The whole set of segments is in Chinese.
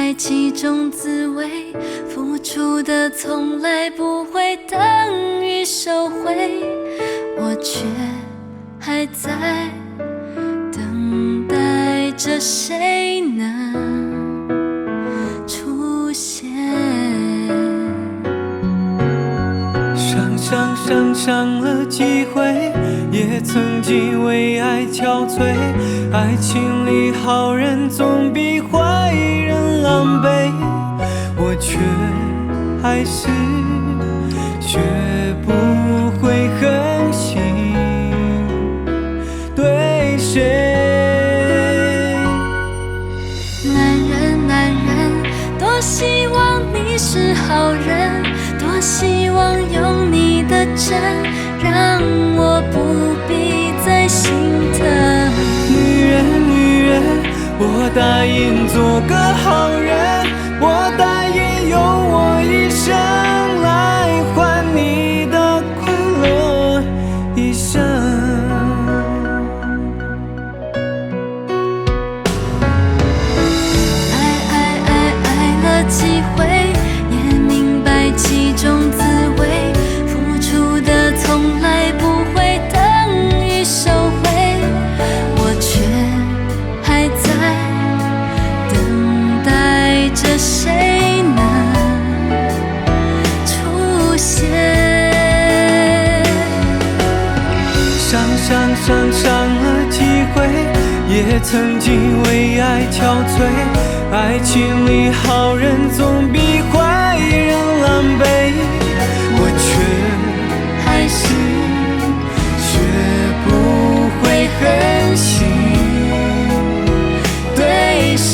白其中滋味，付出的从来不会等于收回，我却还在等待着谁能出现。上了几回，也曾经为爱憔悴。爱情里好人总比坏人狼狈，我却还是学不会狠心对谁。男人，多希望你是好人，多希望有你的真，让我不必再心疼。女人，我答应做个好人，我答应用我一生来换你的快乐一生。爱了几回，也明白其中滋味，付出的从来不会等于收回，我却还在等待着谁能出现。上了几回，也曾经为爱憔悴。爱情里好人总比坏人狼狈，我却还是学不会狠心对谁。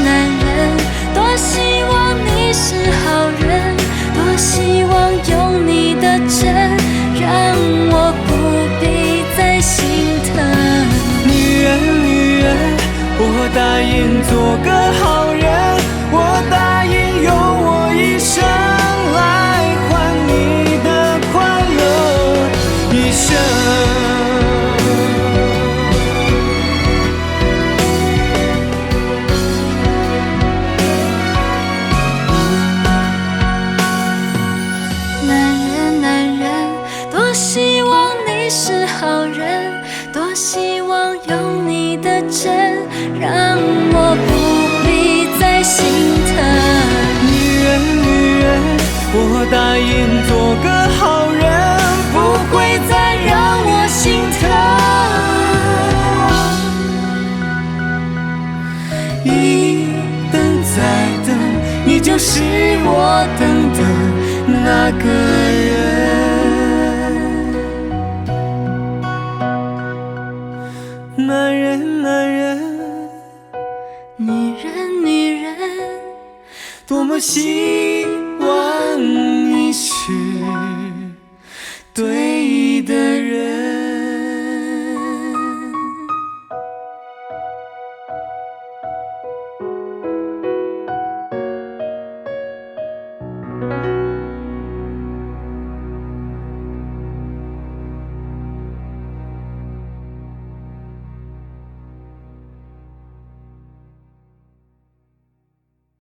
男人，多希望你是好人，多希望有你的真，让我不必再心疼。女人，我答应做个好人，我答应用我一生来换你的快乐一生。男人，多希望你是好人，多希望有你的真，让我不必再心疼。女人，我答应做个好人，不会再让我心疼。一等再等，你就是我等的那个人。男人，女人，多么希